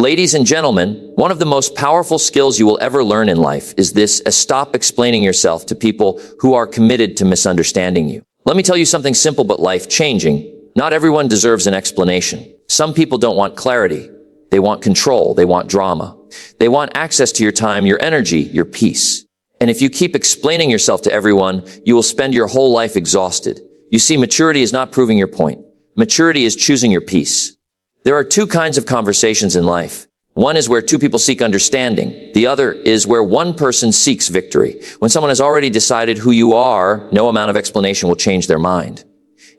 Ladies and gentlemen, one of the most powerful skills you will ever learn in life is this: stop explaining yourself to people who are committed to misunderstanding you. Let me tell you something simple but life-changing. Not everyone deserves an explanation. Some people don't want clarity. They want control. They want drama. They want access to your time, your energy, your peace. And if you keep explaining yourself to everyone, you will spend your whole life exhausted. You see, maturity is not proving your point. Maturity is choosing your peace. There are two kinds of conversations in life. One is where two people seek understanding. The other is where one person seeks victory. When someone has already decided who you are, no amount of explanation will change their mind.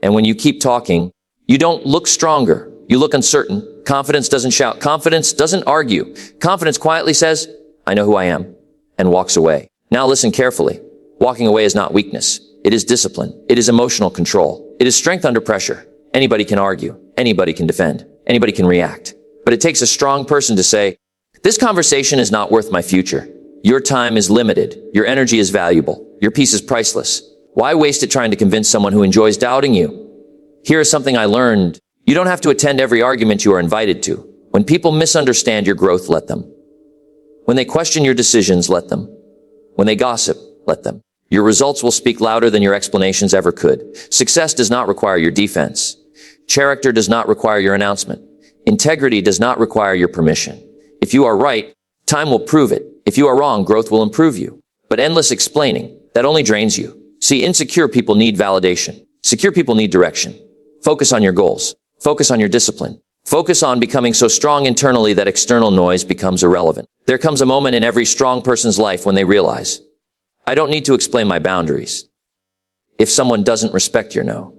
And when you keep talking, you don't look stronger. You look uncertain. Confidence doesn't shout. Confidence doesn't argue. Confidence quietly says, "I know who I am," and walks away. Now listen carefully. Walking away is not weakness. It is discipline. It is emotional control. It is strength under pressure. Anybody can argue. Anybody can defend. Anybody can react. But it takes a strong person to say, "This conversation is not worth my future. Your time is limited. Your energy is valuable. Your peace is priceless. Why waste it trying to convince someone who enjoys doubting you?" Here is something I learned. You don't have to attend every argument you are invited to. When people misunderstand your growth, let them. When they question your decisions, let them. When they gossip, let them. Your results will speak louder than your explanations ever could. Success does not require your defense. Character does not require your announcement. Integrity does not require your permission. If you are right, time will prove it. If you are wrong, growth will improve you. But endless explaining, that only drains you. See, insecure people need validation. Secure people need direction. Focus on your goals. Focus on your discipline. Focus on becoming so strong internally that external noise becomes irrelevant. There comes a moment in every strong person's life when they realize, I don't need to explain my boundaries. If someone doesn't respect your no,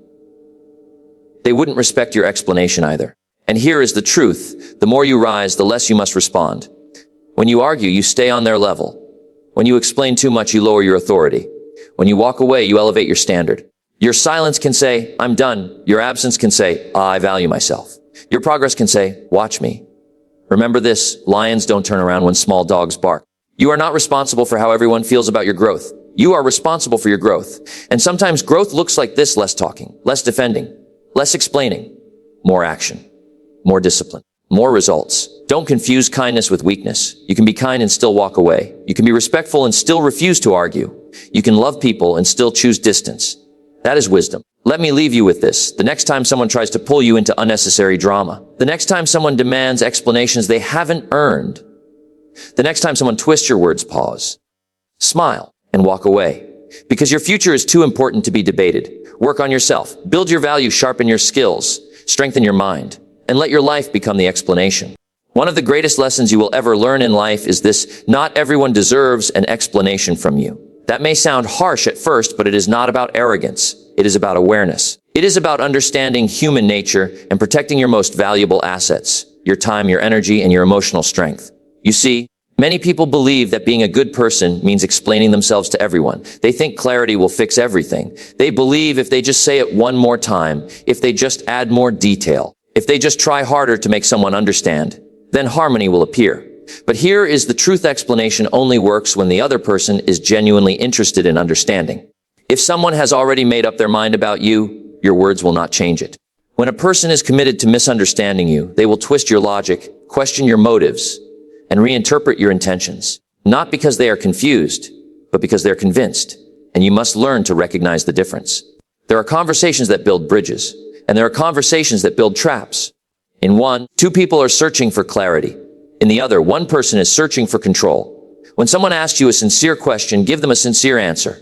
they wouldn't respect your explanation either. And here is the truth. The more you rise, the less you must respond. When you argue, you stay on their level. When you explain too much, you lower your authority. When you walk away, you elevate your standard. Your silence can say, "I'm done." Your absence can say, "I value myself." Your progress can say, "Watch me." Remember this: lions don't turn around when small dogs bark. You are not responsible for how everyone feels about your growth. You are responsible for your growth. And sometimes growth looks like this: less talking, less defending, less explaining, more action, more discipline, more results. Don't confuse kindness with weakness. You can be kind and still walk away. You can be respectful and still refuse to argue. You can love people and still choose distance. That is wisdom. Let me leave you with this. The next time someone tries to pull you into unnecessary drama, the next time someone demands explanations they haven't earned, the next time someone twists your words, pause, smile, and walk away. Because your future is too important to be debated. Work on yourself. Build your value, sharpen your skills, strengthen your mind, and let your life become the explanation. One of the greatest lessons you will ever learn in life is this: not everyone deserves an explanation from you. That may sound harsh at first, but it is not about arrogance. It is about awareness. It is about understanding human nature and protecting your most valuable assets, your time, your energy, and your emotional strength. You see, many people believe that being a good person means explaining themselves to everyone. They think clarity will fix everything. They believe if they just say it one more time, if they just add more detail, if they just try harder to make someone understand, then harmony will appear. But here is the truth: explanation only works when the other person is genuinely interested in understanding. If someone has already made up their mind about you, your words will not change it. When a person is committed to misunderstanding you, they will twist your logic, question your motives, and reinterpret your intentions. Not because they are confused, but because they're convinced. And you must learn to recognize the difference. There are conversations that build bridges, and there are conversations that build traps. In one, two people are searching for clarity. In the other, one person is searching for control. When someone asks you a sincere question, give them a sincere answer.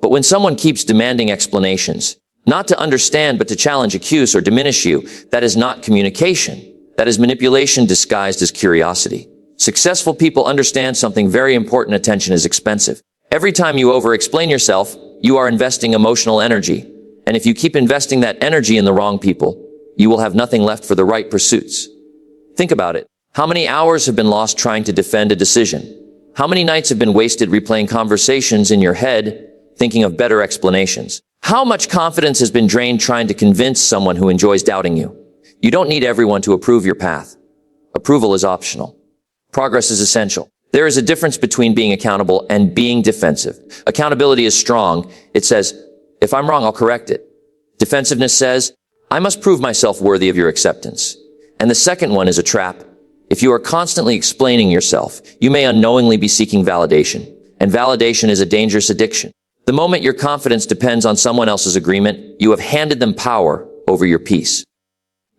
But when someone keeps demanding explanations, not to understand but to challenge, accuse, or diminish you, that is not communication. That is manipulation disguised as curiosity. Successful people understand something very important: attention is expensive. Every time you over-explain yourself, you are investing emotional energy. And if you keep investing that energy in the wrong people, you will have nothing left for the right pursuits. Think about it. How many hours have been lost trying to defend a decision? How many nights have been wasted replaying conversations in your head, thinking of better explanations? How much confidence has been drained trying to convince someone who enjoys doubting you? You don't need everyone to approve your path. Approval is optional. Progress is essential. There is a difference between being accountable and being defensive. Accountability is strong. It says, if I'm wrong, I'll correct it. Defensiveness says, I must prove myself worthy of your acceptance. And the second one is a trap. If you are constantly explaining yourself, you may unknowingly be seeking validation. And validation is a dangerous addiction. The moment your confidence depends on someone else's agreement, you have handed them power over your peace.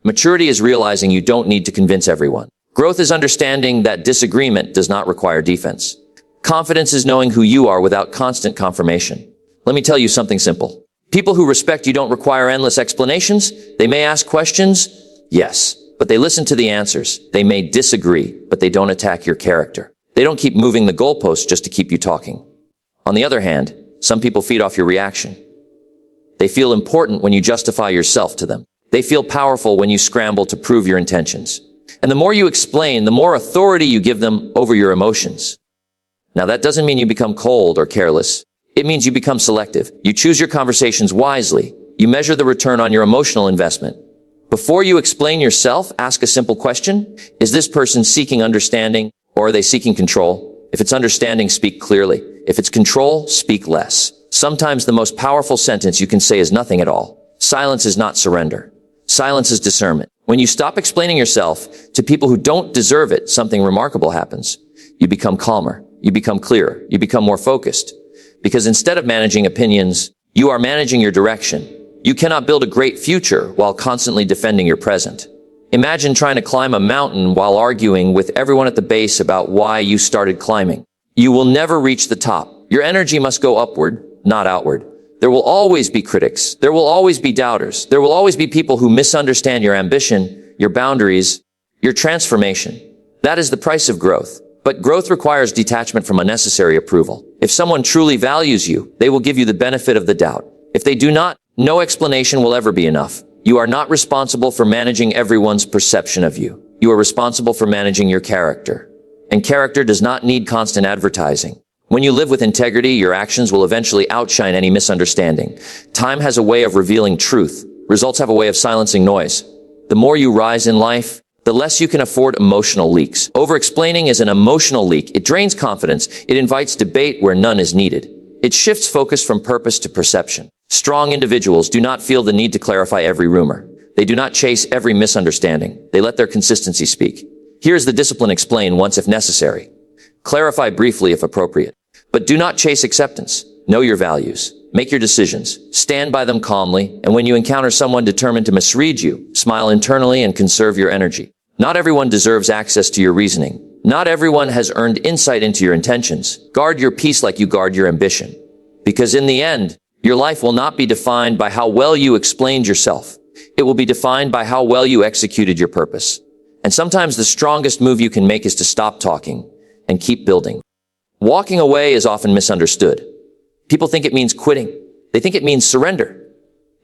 Maturity is realizing you don't need to convince everyone. Growth is understanding that disagreement does not require defense. Confidence is knowing who you are without constant confirmation. Let me tell you something simple. People who respect you don't require endless explanations. They may ask questions, yes, but they listen to the answers. They may disagree, but they don't attack your character. They don't keep moving the goalposts just to keep you talking. On the other hand, some people feed off your reaction. They feel important when you justify yourself to them. They feel powerful when you scramble to prove your intentions. And the more you explain, the more authority you give them over your emotions. Now, that doesn't mean you become cold or careless. It means you become selective. You choose your conversations wisely. You measure the return on your emotional investment. Before you explain yourself, ask a simple question. Is this person seeking understanding, or are they seeking control? If it's understanding, speak clearly. If it's control, speak less. Sometimes the most powerful sentence you can say is nothing at all. Silence is not surrender. Silence is discernment. When you stop explaining yourself to people who don't deserve it, something remarkable happens. You become calmer. You become clearer. You become more focused. Because instead of managing opinions, you are managing your direction. You cannot build a great future while constantly defending your present. Imagine trying to climb a mountain while arguing with everyone at the base about why you started climbing. You will never reach the top. Your energy must go upward, not outward. There will always be critics. There will always be doubters. There will always be people who misunderstand your ambition, your boundaries, your transformation. That is the price of growth. But growth requires detachment from unnecessary approval. If someone truly values you, they will give you the benefit of the doubt. If they do not, no explanation will ever be enough. You are not responsible for managing everyone's perception of you. You are responsible for managing your character. And character does not need constant advertising. When you live with integrity, your actions will eventually outshine any misunderstanding. Time has a way of revealing truth. Results have a way of silencing noise. The more you rise in life, the less you can afford emotional leaks. Over-explaining is an emotional leak. It drains confidence. It invites debate where none is needed. It shifts focus from purpose to perception. Strong individuals do not feel the need to clarify every rumor. They do not chase every misunderstanding. They let their consistency speak. Here's the discipline: explain once if necessary. Clarify briefly if appropriate. But do not chase acceptance. Know your values. Make your decisions. Stand by them calmly. And when you encounter someone determined to misread you, smile internally and conserve your energy. Not everyone deserves access to your reasoning. Not everyone has earned insight into your intentions. Guard your peace like you guard your ambition. Because in the end, your life will not be defined by how well you explained yourself. It will be defined by how well you executed your purpose. And sometimes the strongest move you can make is to stop talking and keep building. Walking away is often misunderstood. People think it means quitting. They think it means surrender.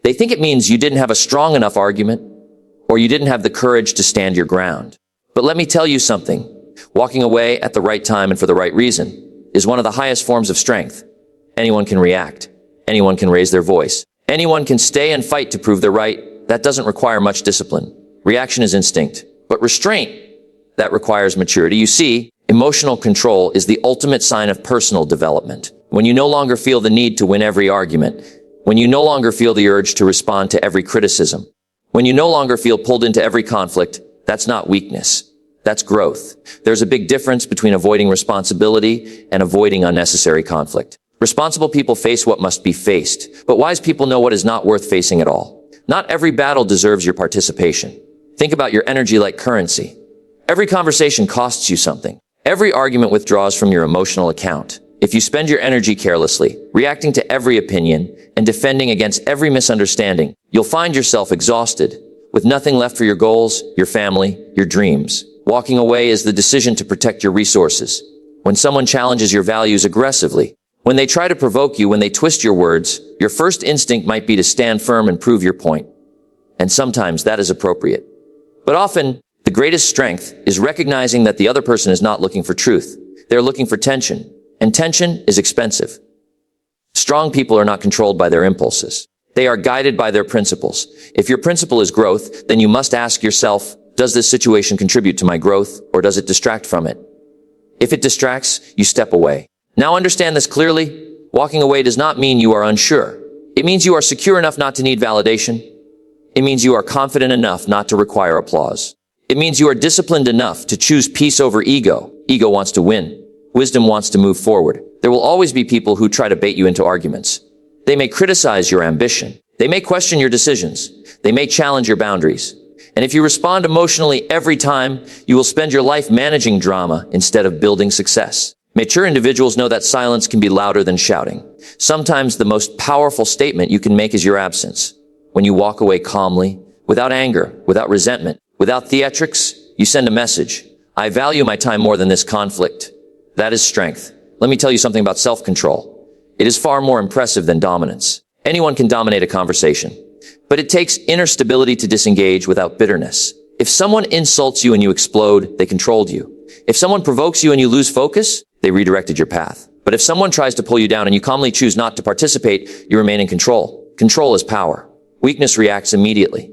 They think it means you didn't have a strong enough argument, or you didn't have the courage to stand your ground. But let me tell you something. Walking away at the right time and for the right reason is one of the highest forms of strength. Anyone can react. Anyone can raise their voice. Anyone can stay and fight to prove they're right. That doesn't require much discipline. Reaction is instinct. But restraint, that requires maturity. You see, emotional control is the ultimate sign of personal development. When you no longer feel the need to win every argument, when you no longer feel the urge to respond to every criticism, when you no longer feel pulled into every conflict, that's not weakness. That's growth. There's a big difference between avoiding responsibility and avoiding unnecessary conflict. Responsible people face what must be faced, but wise people know what is not worth facing at all. Not every battle deserves your participation. Think about your energy like currency. Every conversation costs you something. Every argument withdraws from your emotional account. If you spend your energy carelessly, reacting to every opinion and defending against every misunderstanding, you'll find yourself exhausted, with nothing left for your goals, your family, your dreams. Walking away is the decision to protect your resources. When someone challenges your values aggressively, when they try to provoke you, when they twist your words, your first instinct might be to stand firm and prove your point. And sometimes that is appropriate. But often, the greatest strength is recognizing that the other person is not looking for truth. They're looking for tension. And tension is expensive. Strong people are not controlled by their impulses. They are guided by their principles. If your principle is growth, then you must ask yourself, does this situation contribute to my growth, or does it distract from it? If it distracts, you step away. Now understand this clearly. Walking away does not mean you are unsure. It means you are secure enough not to need validation. It means you are confident enough not to require applause. It means you are disciplined enough to choose peace over ego. Ego wants to win. Wisdom wants to move forward. There will always be people who try to bait you into arguments. They may criticize your ambition. They may question your decisions. They may challenge your boundaries. And if you respond emotionally every time, you will spend your life managing drama instead of building success. Mature individuals know that silence can be louder than shouting. Sometimes the most powerful statement you can make is your absence. When you walk away calmly, without anger, without resentment, without theatrics, you send a message. I value my time more than this conflict. That is strength. Let me tell you something about self-control. It is far more impressive than dominance. Anyone can dominate a conversation, but it takes inner stability to disengage without bitterness. If someone insults you and you explode, they controlled you. If someone provokes you and you lose focus, they redirected your path. But if someone tries to pull you down and you calmly choose not to participate, you remain in control. Control is power. Weakness reacts immediately.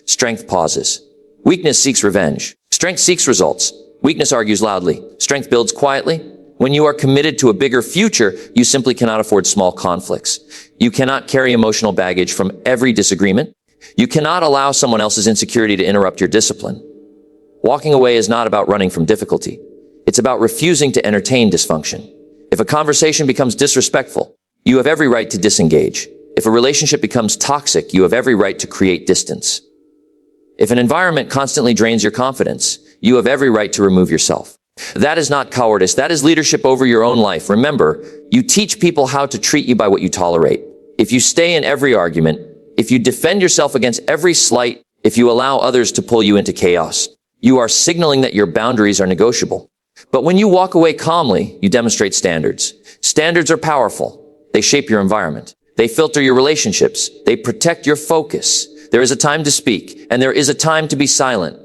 Strength pauses. Weakness seeks revenge. Strength seeks results. Weakness argues loudly. Strength builds quietly. When you are committed to a bigger future, you simply cannot afford small conflicts. You cannot carry emotional baggage from every disagreement. You cannot allow someone else's insecurity to interrupt your discipline. Walking away is not about running from difficulty. It's about refusing to entertain dysfunction. If a conversation becomes disrespectful, you have every right to disengage. If a relationship becomes toxic, you have every right to create distance. If an environment constantly drains your confidence, you have every right to remove yourself. That is not cowardice. That is leadership over your own life. Remember, you teach people how to treat you by what you tolerate. If you stay in every argument, if you defend yourself against every slight, if you allow others to pull you into chaos, you are signaling that your boundaries are negotiable. But when you walk away calmly, you demonstrate standards. Standards are powerful. They shape your environment. They filter your relationships. They protect your focus. There is a time to speak, and there is a time to be silent.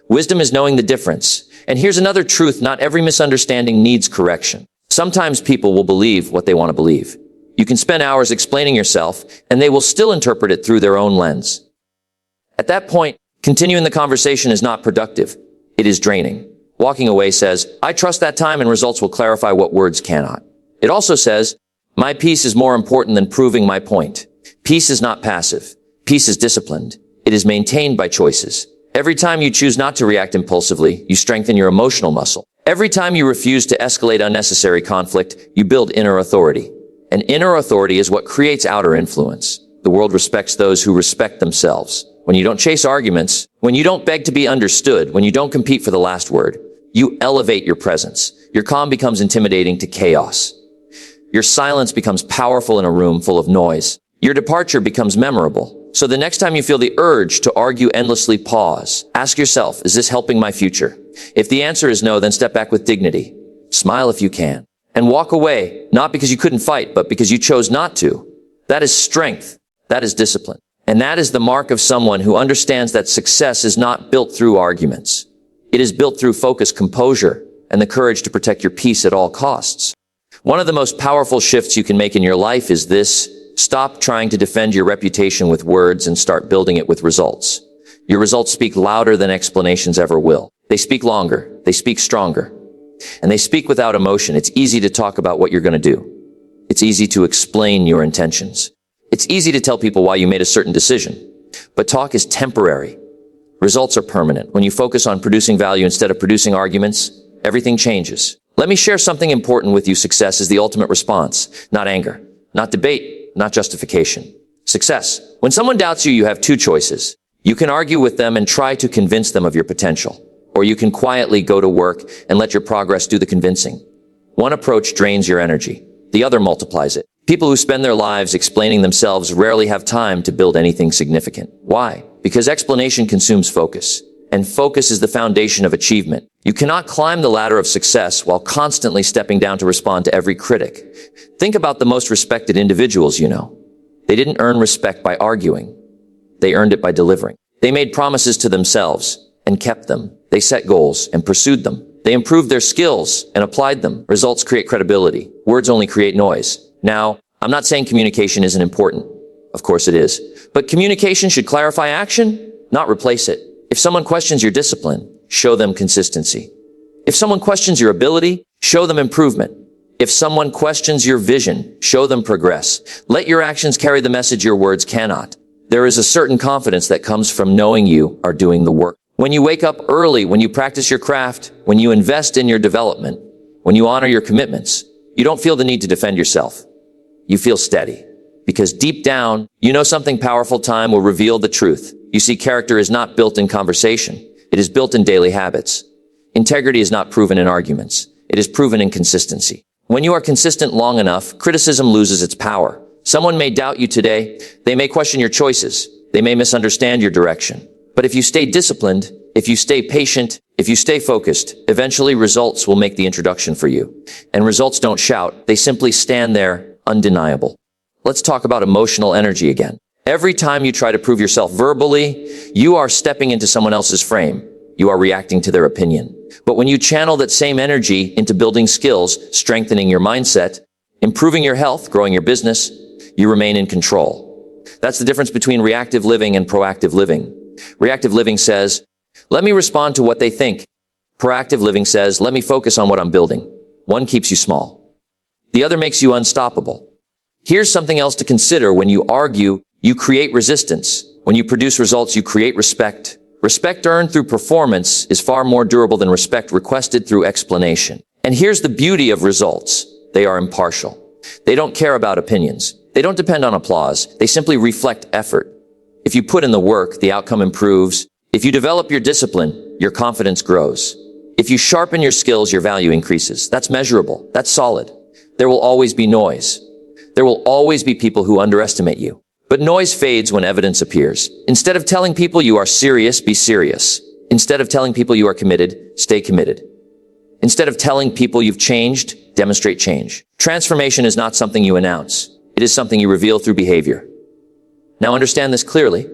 Wisdom is knowing the difference. And here's another truth: not every misunderstanding needs correction. Sometimes people will believe what they want to believe. You can spend hours explaining yourself, and they will still interpret it through their own lens. At that point, continuing the conversation is not productive. It is draining. Walking away says, I trust that time and results will clarify what words cannot. It also says, my peace is more important than proving my point. Peace is not passive. Peace is disciplined. It is maintained by choices. Every time you choose not to react impulsively, you strengthen your emotional muscle. Every time you refuse to escalate unnecessary conflict, you build inner authority. And inner authority is what creates outer influence. The world respects those who respect themselves. When you don't chase arguments, when you don't beg to be understood, when you don't compete for the last word, you elevate your presence. Your calm becomes intimidating to chaos. Your silence becomes powerful in a room full of noise. Your departure becomes memorable. So the next time you feel the urge to argue endlessly, pause. Ask yourself, is this helping my future? If the answer is no, then step back with dignity. Smile if you can. And walk away, not because you couldn't fight, but because you chose not to. That is strength. That is discipline. And that is the mark of someone who understands that success is not built through arguments. It is built through focus, composure, and the courage to protect your peace at all costs. One of the most powerful shifts you can make in your life is this: stop trying to defend your reputation with words and start building it with results. Your results speak louder than explanations ever will. They speak longer. They speak stronger. And they speak without emotion. It's easy to talk about what you're going to do. It's easy to explain your intentions. It's easy to tell people why you made a certain decision. But talk is temporary. Results are permanent. When you focus on producing value instead of producing arguments, everything changes. Let me share something important with you. Success is the ultimate response, not anger, not debate, not justification. Success. When someone doubts you, you have two choices. You can argue with them and try to convince them of your potential, or you can quietly go to work and let your progress do the convincing. One approach drains your energy. The other multiplies it. People who spend their lives explaining themselves rarely have time to build anything significant. Why? Because explanation consumes focus, and focus is the foundation of achievement. You cannot climb the ladder of success while constantly stepping down to respond to every critic. Think about the most respected individuals you know. They didn't earn respect by arguing. They earned it by delivering. They made promises to themselves and kept them. They set goals and pursued them. They improved their skills and applied them. Results create credibility. Words only create noise. Now, I'm not saying communication isn't important. Of course it is. But communication should clarify action, not replace it. If someone questions your discipline, show them consistency. If someone questions your ability, show them improvement. If someone questions your vision, show them progress. Let your actions carry the message your words cannot. There is a certain confidence that comes from knowing you are doing the work. When you wake up early, when you practice your craft, when you invest in your development, when you honor your commitments, you don't feel the need to defend yourself. You feel steady. Because deep down, you know something powerful. Time will reveal the truth. You see, character is not built in conversation. It is built in daily habits. Integrity is not proven in arguments. It is proven in consistency. When you are consistent long enough, criticism loses its power. Someone may doubt you today. They may question your choices. They may misunderstand your direction. But if you stay disciplined, if you stay patient, if you stay focused, eventually results will make the introduction for you. And results don't shout. They simply stand there, undeniable. Let's talk about emotional energy again. Every time you try to prove yourself verbally, you are stepping into someone else's frame. You are reacting to their opinion. But when you channel that same energy into building skills, strengthening your mindset, improving your health, growing your business, you remain in control. That's the difference between reactive living and proactive living. Reactive living says, let me respond to what they think. Proactive living says, let me focus on what I'm building. One keeps you small. The other makes you unstoppable. Here's something else to consider. When you argue, you create resistance. When you produce results, you create respect. Respect earned through performance is far more durable than respect requested through explanation. And here's the beauty of results. They are impartial. They don't care about opinions. They don't depend on applause. They simply reflect effort. If you put in the work, the outcome improves. If you develop your discipline, your confidence grows. If you sharpen your skills, your value increases. That's measurable. That's solid. There will always be noise. There will always be people who underestimate you. But noise fades when evidence appears. Instead of telling people you are serious, be serious. Instead of telling people you are committed, stay committed. Instead of telling people you've changed, demonstrate change. Transformation is not something you announce. It is something you reveal through behavior. Now understand this clearly.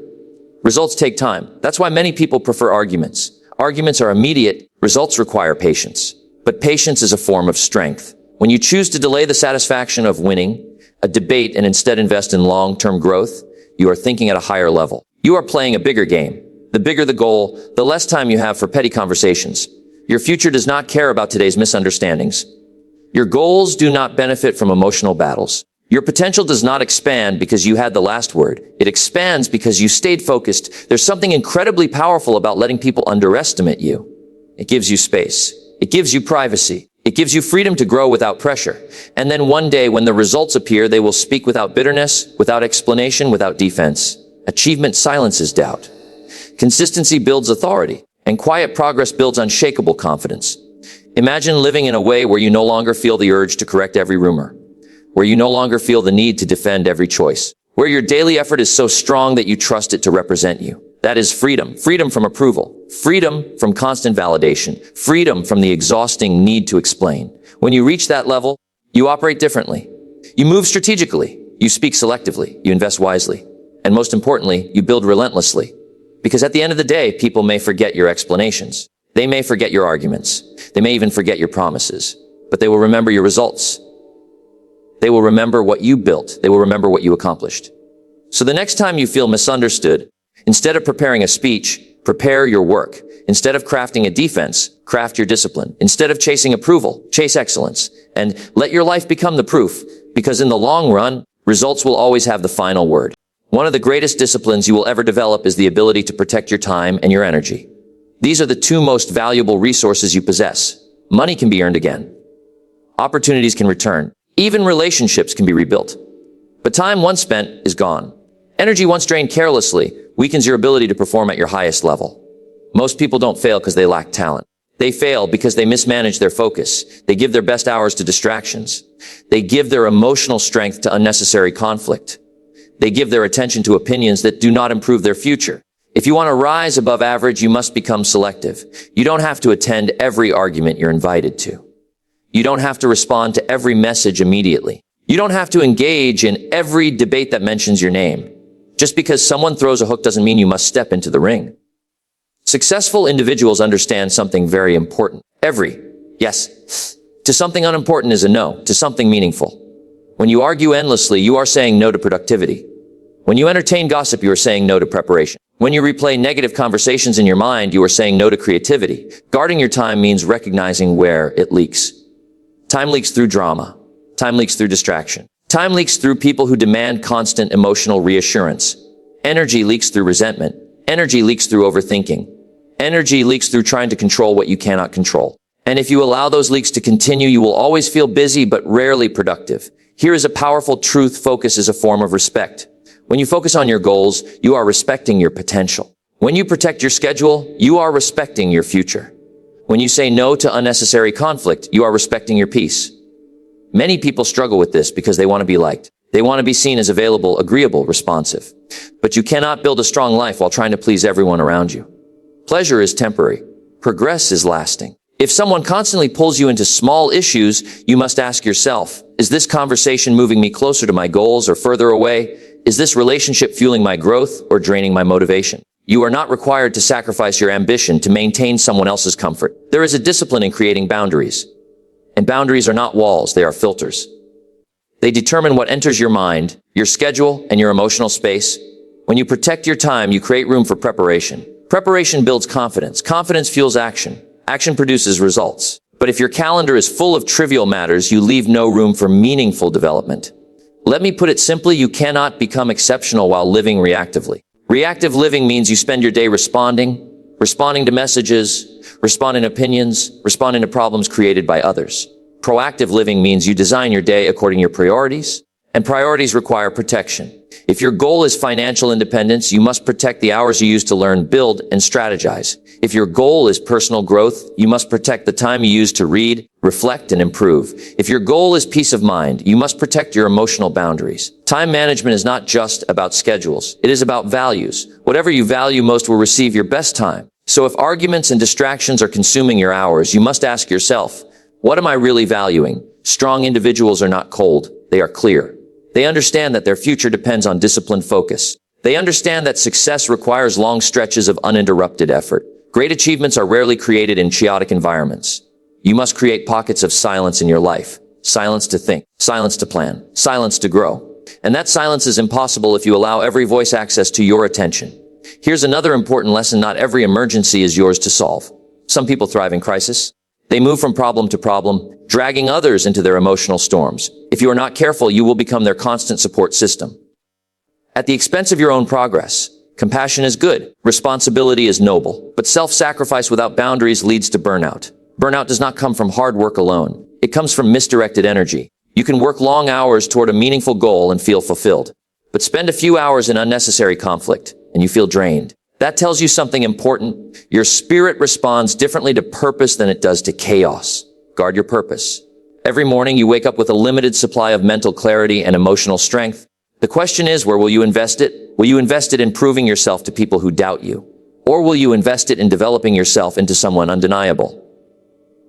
Results take time. That's why many people prefer arguments. Arguments are immediate. Results require patience. But patience is a form of strength. When you choose to delay the satisfaction of winning a debate and instead invest in long-term growth, you are thinking at a higher level. You are playing a bigger game. The bigger the goal, the less time you have for petty conversations. Your future does not care about today's misunderstandings. Your goals do not benefit from emotional battles. Your potential does not expand because you had the last word. It expands because you stayed focused. There's something incredibly powerful about letting people underestimate you. It gives you space. It gives you privacy. It gives you freedom to grow without pressure. And then one day when the results appear, they will speak without bitterness, without explanation, without defense. Achievement silences doubt. Consistency builds authority, and quiet progress builds unshakable confidence. Imagine living in a way where you no longer feel the urge to correct every rumor, where you no longer feel the need to defend every choice, where your daily effort is so strong that you trust it to represent you. That is freedom. Freedom from approval. Freedom from constant validation. Freedom from the exhausting need to explain. When you reach that level, you operate differently. You move strategically. You speak selectively. You invest wisely. And most importantly, you build relentlessly. Because at the end of the day, people may forget your explanations. They may forget your arguments. They may even forget your promises. But they will remember your results. They will remember what you built. They will remember what you accomplished. So the next time you feel misunderstood, instead of preparing a speech, prepare your work. Instead of crafting a defense, craft your discipline. Instead of chasing approval, chase excellence. And let your life become the proof, because in the long run, results will always have the final word. One of the greatest disciplines you will ever develop is the ability to protect your time and your energy. These are the two most valuable resources you possess. Money can be earned again. Opportunities can return. Even relationships can be rebuilt. But time once spent is gone. Energy once drained carelessly weakens your ability to perform at your highest level. Most people don't fail because they lack talent. They fail because they mismanage their focus. They give their best hours to distractions. They give their emotional strength to unnecessary conflict. They give their attention to opinions that do not improve their future. If you want to rise above average, you must become selective. You don't have to attend every argument you're invited to. You don't have to respond to every message immediately. You don't have to engage in every debate that mentions your name. Just because someone throws a hook doesn't mean you must step into the ring. Successful individuals understand something very important. Every yes to something unimportant is a no to something meaningful. When you argue endlessly, you are saying no to productivity. When you entertain gossip, you are saying no to preparation. When you replay negative conversations in your mind, you are saying no to creativity. Guarding your time means recognizing where it leaks. Time leaks through drama. Time leaks through distraction. Time leaks through people who demand constant emotional reassurance. Energy leaks through resentment. Energy leaks through overthinking. Energy leaks through trying to control what you cannot control. And if you allow those leaks to continue, you will always feel busy but rarely productive. Here is a powerful truth: focus is a form of respect. When you focus on your goals, you are respecting your potential. When you protect your schedule, you are respecting your future. When you say no to unnecessary conflict, you are respecting your peace. Many people struggle with this because they want to be liked. They want to be seen as available, agreeable, responsive. But you cannot build a strong life while trying to please everyone around you. Pleasure is temporary. Progress is lasting. If someone constantly pulls you into small issues, you must ask yourself, is this conversation moving me closer to my goals or further away? Is this relationship fueling my growth or draining my motivation? You are not required to sacrifice your ambition to maintain someone else's comfort. There is a discipline in creating boundaries. And boundaries are not walls, they are filters. They determine what enters your mind, your schedule, and your emotional space. When you protect your time, you create room for preparation. Preparation builds confidence. Confidence fuels action. Action produces results. But if your calendar is full of trivial matters, you leave no room for meaningful development. Let me put it simply, you cannot become exceptional while living reactively. Reactive living means you spend your day responding to messages, responding to opinions, responding to problems created by others. Proactive living means you design your day according to your priorities, and priorities require protection. If your goal is financial independence, you must protect the hours you use to learn, build, and strategize. If your goal is personal growth, you must protect the time you use to read, reflect, and improve. If your goal is peace of mind, you must protect your emotional boundaries. Time management is not just about schedules. It is about values. Whatever you value most will receive your best time. So if arguments and distractions are consuming your hours, you must ask yourself, what am I really valuing? Strong individuals are not cold. They are clear. They understand that their future depends on disciplined focus. They understand that success requires long stretches of uninterrupted effort. Great achievements are rarely created in chaotic environments. You must create pockets of silence in your life. Silence to think, silence to plan, silence to grow. And that silence is impossible if you allow every voice access to your attention. Here's another important lesson: not every emergency is yours to solve. Some people thrive in crisis. They move from problem to problem, dragging others into their emotional storms. If you are not careful, you will become their constant support system. At the expense of your own progress. Compassion is good. Responsibility is noble. But self-sacrifice without boundaries leads to burnout. Burnout does not come from hard work alone. It comes from misdirected energy. You can work long hours toward a meaningful goal and feel fulfilled. But spend a few hours in unnecessary conflict, and you feel drained. That tells you something important. Your spirit responds differently to purpose than it does to chaos. Guard your purpose. Every morning you wake up with a limited supply of mental clarity and emotional strength. The question is, where will you invest it? Will you invest it in proving yourself to people who doubt you? Or will you invest it in developing yourself into someone undeniable?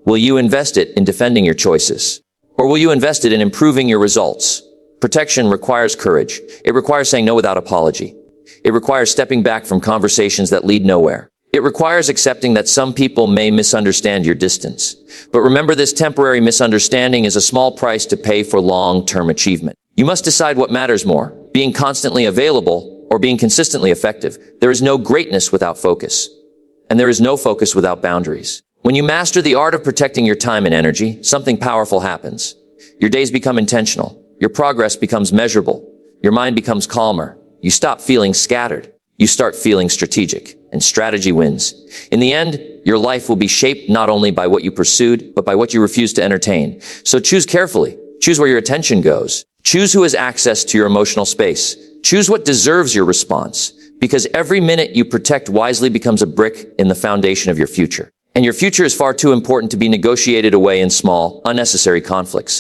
Will you invest it in defending your choices? Or will you invest it in improving your results? Protection requires courage. It requires saying no without apology. It requires stepping back from conversations that lead nowhere. It requires accepting that some people may misunderstand your distance. But remember, this temporary misunderstanding is a small price to pay for long-term achievement. You must decide what matters more, being constantly available or being consistently effective. There is no greatness without focus. And there is no focus without boundaries. When you master the art of protecting your time and energy, something powerful happens. Your days become intentional. Your progress becomes measurable. Your mind becomes calmer. You stop feeling scattered. You start feeling strategic, and strategy wins. In the end, your life will be shaped not only by what you pursued, but by what you refuse to entertain. So choose carefully. Choose where your attention goes. Choose who has access to your emotional space. Choose what deserves your response, because every minute you protect wisely becomes a brick in the foundation of your future. And your future is far too important to be negotiated away in small, unnecessary conflicts.